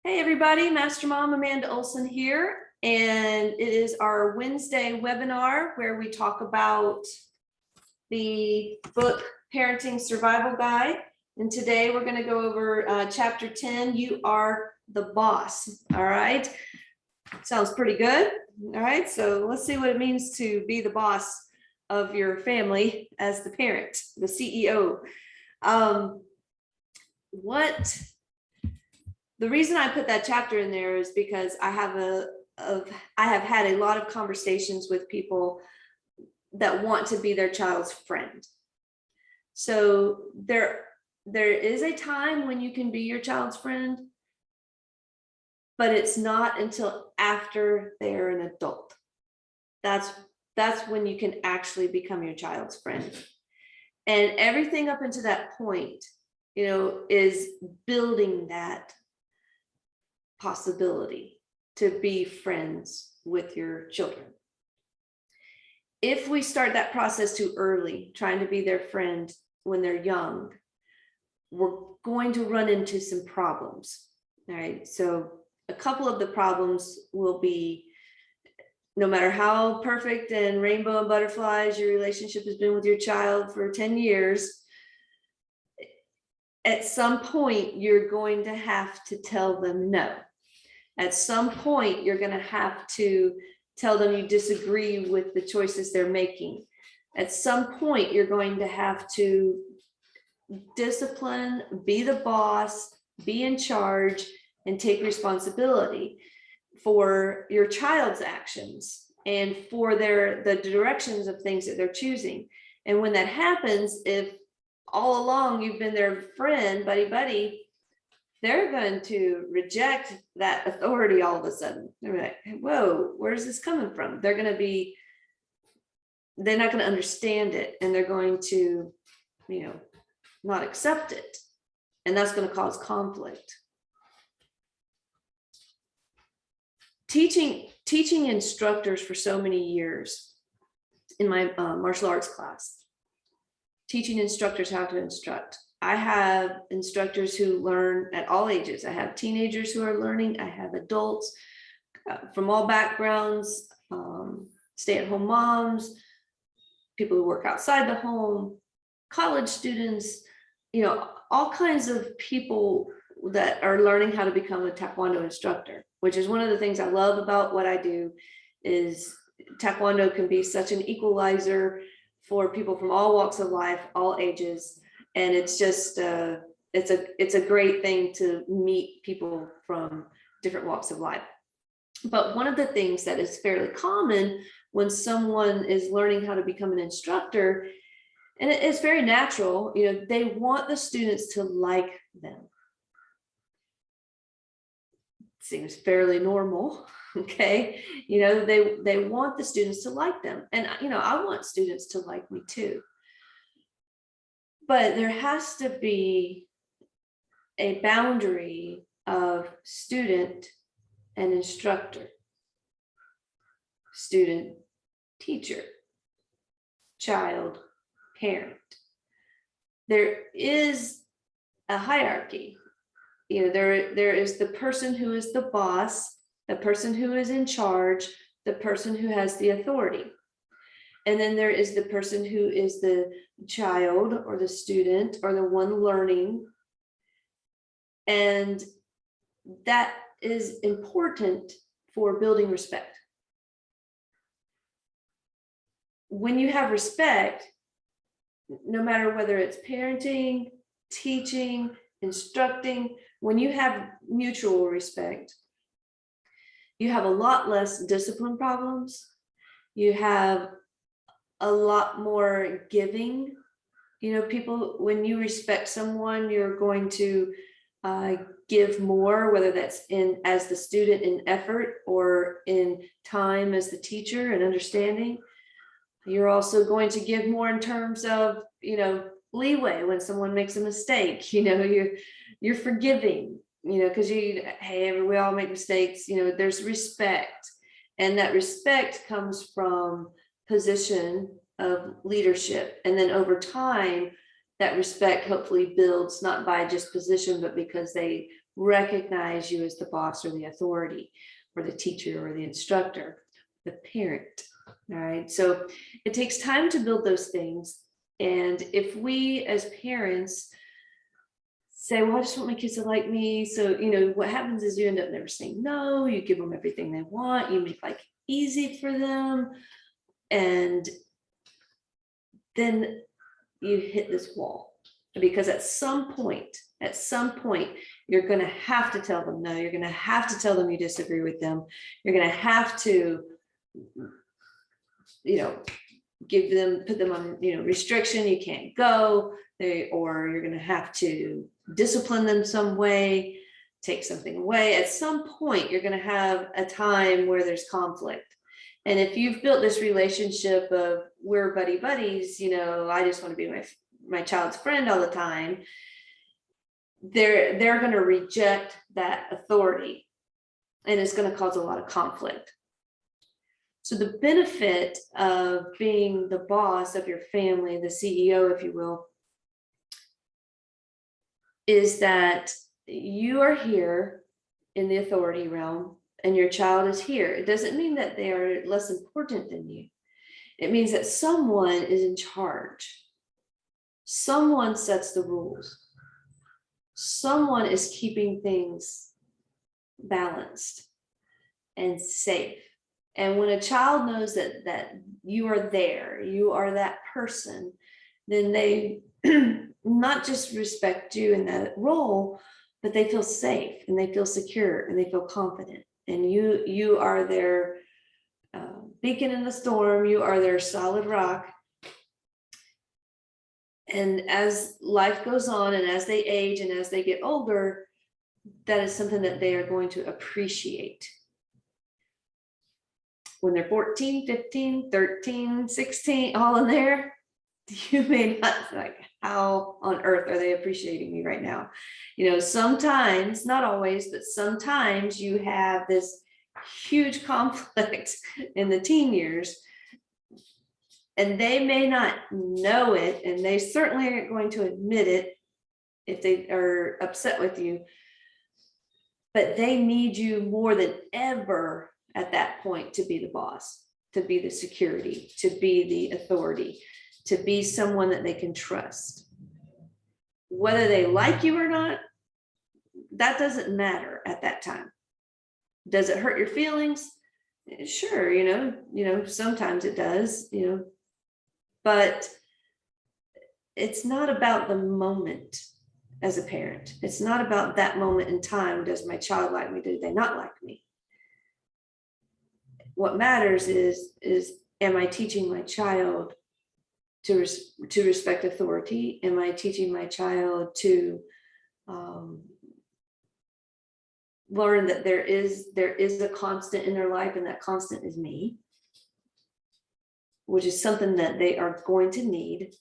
Hey everybody, Master Mom Amanda Olson here, and it is our Wednesday webinar where we talk about the book Parenting Survival Guide. And today we're going to go over chapter 10, You Are the Boss. All right, sounds pretty good. All right, so let's see what it means to be the boss of your family as the parent, the CEO. The reason I put that chapter in there is because I have had a lot of conversations with people that want to be their child's friend. So there is a time when you can be your child's friend, but it's not until after they're an adult. That's when you can actually become your child's friend. And everything up until that point, is building that possibility to be friends with your children. If we start that process too early, trying to be their friend when they're young, we're going to run into some problems. All right, so a couple of the problems will be, no matter how perfect and rainbow and butterflies your relationship has been with your child for 10 years, at some point you're going to have to tell them no. At some point, you're going to have to tell them you disagree with the choices they're making. At some point, you're going to have to discipline, be the boss, be in charge, and take responsibility for your child's actions and for the directions of things that they're choosing. And when that happens, if all along you've been their friend, buddy, they're going to reject that authority all of a sudden. They're like, whoa, where's this coming from? They're not going to understand it, and they're going to, not accept it. And that's going to cause conflict. Teaching instructors for so many years in my martial arts class, teaching instructors how to instruct. I have instructors who learn at all ages. I have teenagers who are learning. I have adults from all backgrounds, stay-at-home moms, people who work outside the home, college students, all kinds of people that are learning how to become a Taekwondo instructor, which is one of the things I love about what I do. Is Taekwondo can be such an equalizer for people from all walks of life, all ages. And it's just, it's a great thing to meet people from different walks of life. But one of the things that is fairly common when someone is learning how to become an instructor, and it's very natural, they want the students to like them. Seems fairly normal, okay? They want the students to like them. And, I want students to like me too. But there has to be a boundary of student and instructor, student, teacher, child, parent. There is a hierarchy. There is the person who is the boss, the person who is in charge, the person who has the authority. And then there is the person who is the child or the student or the one learning. And that is important for building respect. When you have respect, no matter whether it's parenting, teaching, instructing, when you have mutual respect, you have a lot less discipline problems. You have a lot more giving. People, when you respect someone, you're going to give more, whether that's as the student in effort or in time as the teacher and understanding. You're also going to give more in terms of, leeway when someone makes a mistake. You're forgiving, because hey, we all make mistakes. There's respect, and that respect comes from position of leadership. And then over time, that respect hopefully builds not by just position, but because they recognize you as the boss or the authority or the teacher or the instructor, the parent. All right. So it takes time to build those things. And if we as parents say, well, I just want my kids to like me. So, what happens is you end up never saying no, you give them everything they want, you make life easy for them. And then you hit this wall, because at some point, you're going to have to tell them no. You're going to have to tell them you disagree with them. You're going to have to, put them on, restriction. You can't go, or you're going to have to discipline them some way, take something away. At some point, you're going to have a time where there's conflict. And if you've built this relationship of we're buddies, I just want to be my child's friend all the time, they're going to reject that authority, and it's going to cause a lot of conflict. So the benefit of being the boss of your family, the CEO, if you will, is that you are here in the authority realm and your child is here. It doesn't mean that they are less important than you. It means that someone is in charge. Someone sets the rules. Someone is keeping things balanced and safe. And when a child knows that you are there, you are that person, then they not just respect you in that role, but they feel safe and they feel secure and they feel confident. And you are their beacon in the storm. You are their solid rock. And as life goes on and as they age and as they get older, that is something that they are going to appreciate. When they're 14, 15, 13, 16, all in there, you may not like, how on earth are they appreciating me right now? Sometimes, not always, but sometimes you have this huge conflict in the teen years, and they may not know it, and they certainly aren't going to admit it if they are upset with you, but they need you more than ever at that point to be the boss, to be the security, to be the authority, to be someone that they can trust. Whether they like you or not, that doesn't matter at that time. Does it hurt your feelings? Sure, sometimes it does, but it's not about the moment as a parent. It's not about that moment in time. Does my child like me? Do they not like me? What matters is am I teaching my child to respect authority? Am I teaching my child to learn that there is a constant in their life, and that constant is me, which is something that they are going to need.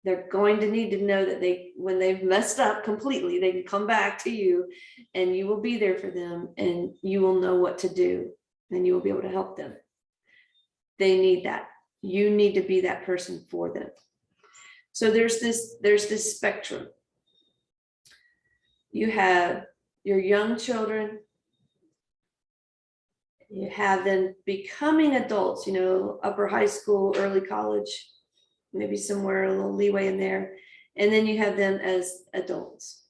They're going to need to know that when they've messed up completely, they can come back to you and you will be there for them, and you will know what to do, and you will be able to help them. They need that. You need to be that person for them. So there's this spectrum. You have your young children, you have them becoming adults, upper high school, early college, maybe somewhere a little leeway in there. And then you have them as adults.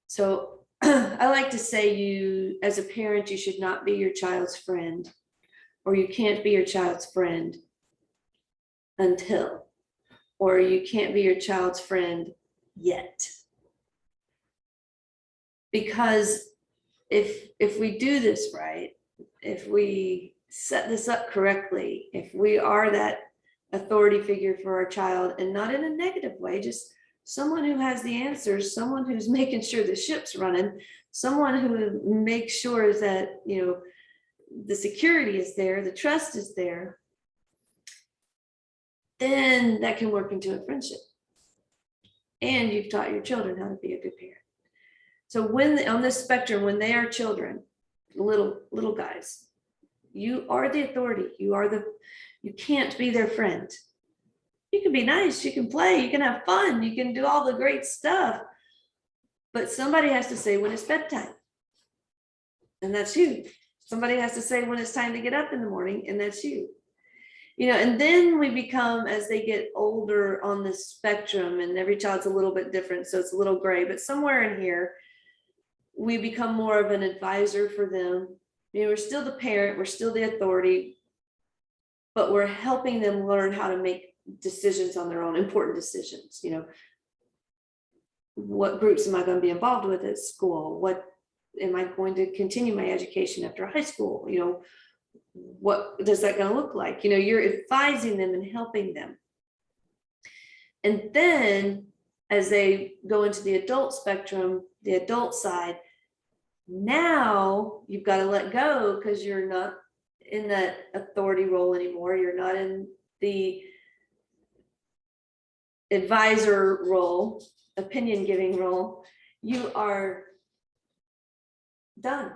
So I like to say, you, as a parent, you should not be your child's friend, or you can't be your child's friend until, or you can't be your child's friend yet. Because if we do this right, if we set this up correctly, if we are that authority figure for our child, and not in a negative way, just someone who has the answers, someone who's making sure the ship's running, someone who makes sure that, the security is there, the trust is there, then that can work into a friendship. And you've taught your children how to be a good parent. So when on this spectrum, when they are children, little guys, you are the authority. You can't be their friend. You can be nice, you can play, you can have fun, you can do all the great stuff, But somebody has to say when it's bedtime. And that's you. Somebody has to say when it's time to get up in the morning, and that's you. And then we become, as they get older on the spectrum, and every child's a little bit different, so it's a little gray, but somewhere in here, we become more of an advisor for them. We're still the parent, we're still the authority, but we're helping them learn how to make decisions on their own, important decisions. What groups am I going to be involved with at school? What am I going to continue my education after high school? What does that going to look like? You're advising them and helping them. And then as they go into the adult spectrum, the adult side, now you've got to let go, because you're not in that authority role anymore. You're not in the advisor role, opinion giving role. You are done.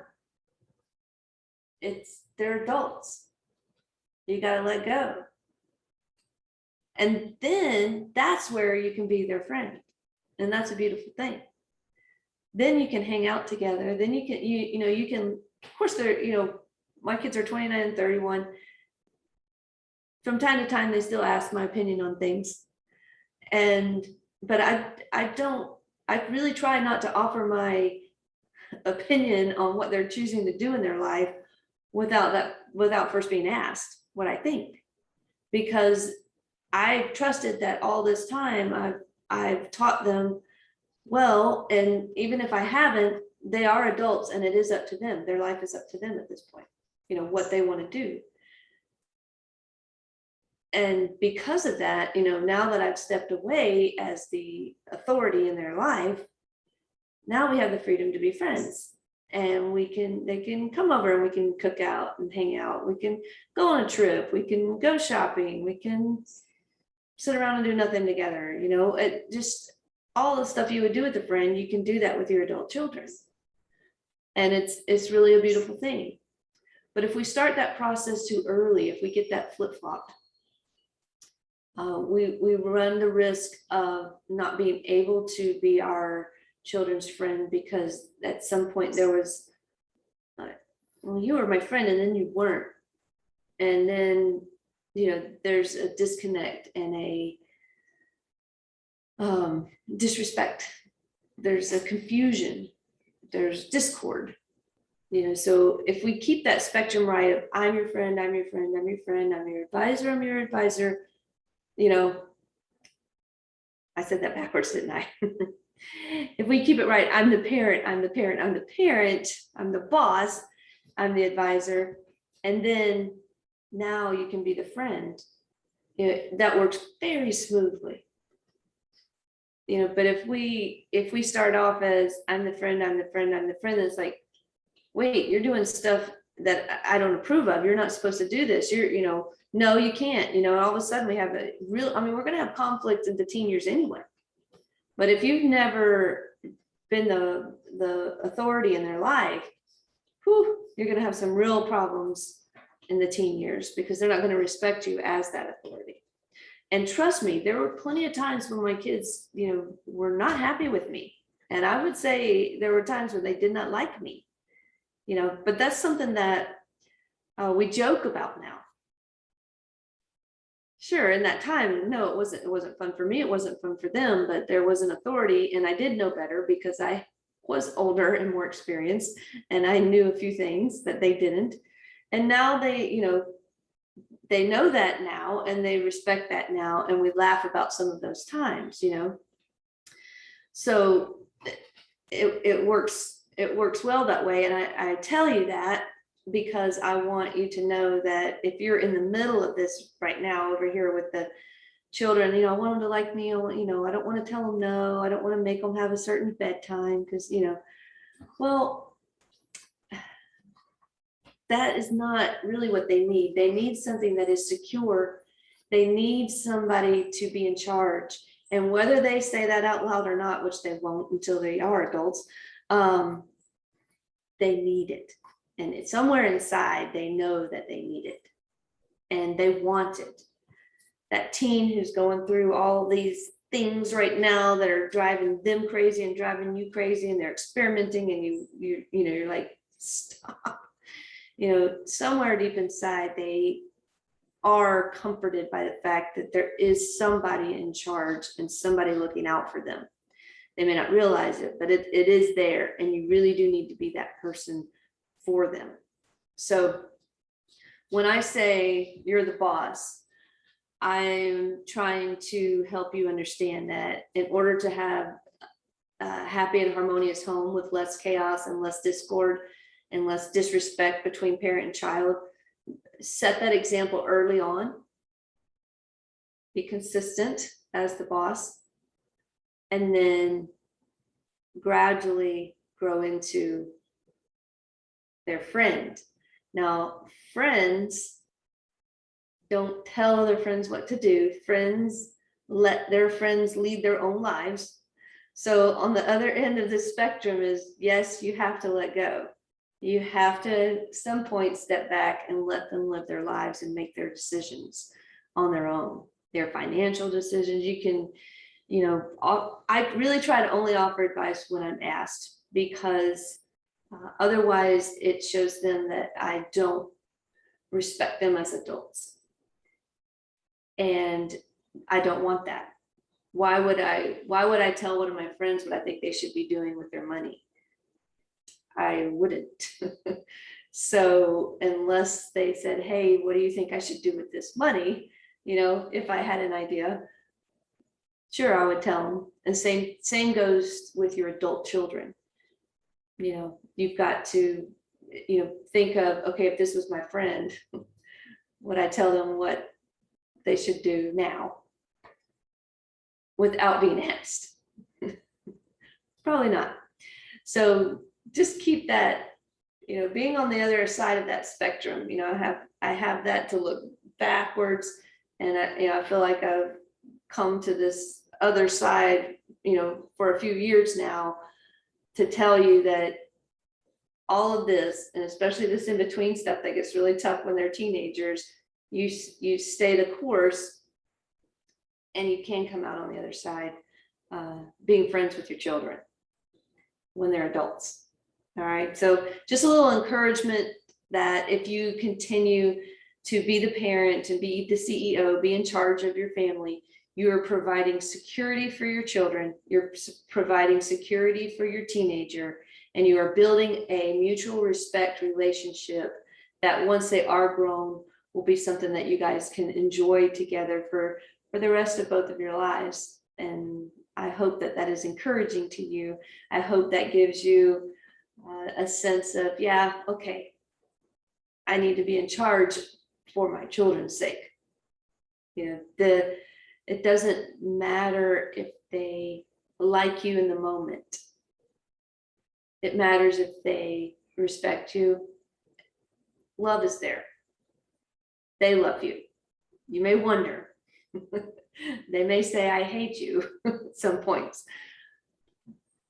They're adults. You got to let go. And then that's where you can be their friend. And that's a beautiful thing. Then you can hang out together. Then you can, of course, my kids are 29 and 31. From time to time, they still ask my opinion on things. But I really try not to offer my opinion on what they're choosing to do in their life without first being asked what I think, because I've trusted that all this time I've taught them well, and even if I haven't, they are adults, and it is up to them. Their life is up to them at this point, what they want to do. And because of that, now that I've stepped away as the authority in their life, now we have the freedom to be friends, and they can come over and we can cook out and hang out. We can go on a trip. We can go shopping. We can sit around and do nothing together. It just, all the stuff you would do with a friend, you can do that with your adult children. And it's really a beautiful thing. But if we start that process too early, if we get that flip-flopped, we run the risk of not being able to be our children's friend, because at some point there was, well, you were my friend and then you weren't. And then, there's a disconnect and a disrespect. There's a confusion. There's discord. So if we keep that spectrum right of I'm your friend, I'm your friend, I'm your friend, I'm your advisor, I'm your advisor, I said that backwards, didn't I? If we keep it right, I'm the parent, I'm the parent, I'm the parent, I'm the boss, I'm the advisor, and then now you can be the friend. That works very smoothly. But if we start off as I'm the friend, I'm the friend, I'm the friend, it's like, wait, you're doing stuff that I don't approve of. You're not supposed to do this. No, you can't. All of a sudden we have we're going to have conflict in the teen years anyway. But if you've never been the authority in their life, you're going to have some real problems in the teen years, because they're not going to respect you as that authority. And trust me, there were plenty of times when my kids, were not happy with me. And I would say there were times when they did not like me, but that's something that we joke about now. Sure, in that time, no, it wasn't fun for me. It wasn't fun for them, but there was an authority, and I did know better because I was older and more experienced, and I knew a few things that they didn't. And now they know that now, and they respect that now, and we laugh about some of those times, So it works well that way. And I tell you that because I want you to know that if you're in the middle of this right now over here with the children, I want them to like me. I don't want to tell them no. I don't want to make them have a certain bedtime because, well, that is not really what they need. They need something that is secure. They need somebody to be in charge. And whether they say that out loud or not, which they won't until they are adults, they need it. And it's somewhere inside, they know that they need it and they want it. That teen who's going through all these things right now that are driving them crazy and driving you crazy, and they're experimenting, and you're like, stop. Somewhere deep inside, they are comforted by the fact that there is somebody in charge and somebody looking out for them. They may not realize it, but it is there, and you really do need to be that person for them. So when I say you're the boss, I'm trying to help you understand that in order to have a happy and harmonious home with less chaos and less discord and less disrespect between parent and child, set that example early on. Be consistent as the boss, and then gradually grow into their friend. Now, friends don't tell other friends what to do. Friends let their friends lead their own lives. So on the other end of the spectrum is, yes, you have to let go. You have to at some point step back and let them live their lives and make their decisions on their own, their financial decisions. You can, I really try to only offer advice when I'm asked, because otherwise it shows them that I don't respect them as adults. And I don't want that. Why would I tell one of my friends what I think they should be doing with their money? I wouldn't. So unless they said, hey, what do you think I should do with this money? If I had an idea, sure, I would tell them. And same goes with your adult children. You've got to, think of, okay, if this was my friend, would I tell them what they should do now without being asked? Probably not. So just keep that, being on the other side of that spectrum. I have that to look backwards, and I feel like I've come to this other side, for a few years now, to tell you that all of this, and especially this in between stuff that gets really tough when they're teenagers, you stay the course, and you can come out on the other side, being friends with your children when they're adults. All right, so just a little encouragement that if you continue to be the parent and be the CEO, be in charge of your family, you are providing security for your children, you're providing security for your teenager, and you are building a mutual respect relationship that once they are grown will be something that you guys can enjoy together for the rest of both of your lives. And I hope that is encouraging to you. I hope that gives you a sense of, yeah, okay, I need to be in charge for my children's sake. It doesn't matter if they like you in the moment. It matters if they respect you. Love is there. They love you. You may wonder. They may say, I hate you at some points,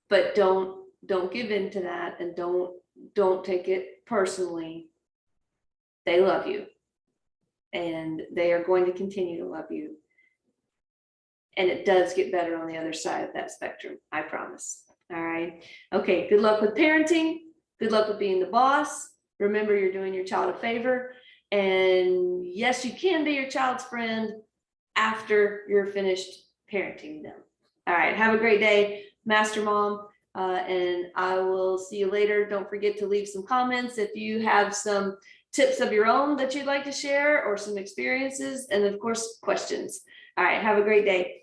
but don't give in to that, and don't take it personally. They love you, and they are going to continue to love you. And it does get better on the other side of that spectrum, I promise. All right. Okay. Good luck with parenting. Good luck with being the boss. Remember, you're doing your child a favor. And yes, you can be your child's friend after you're finished parenting them. All right. Have a great day, Master Mom. And I will see you later. Don't forget to leave some comments if you have some tips of your own that you'd like to share, or some experiences, and of course, questions. All right. Have a great day.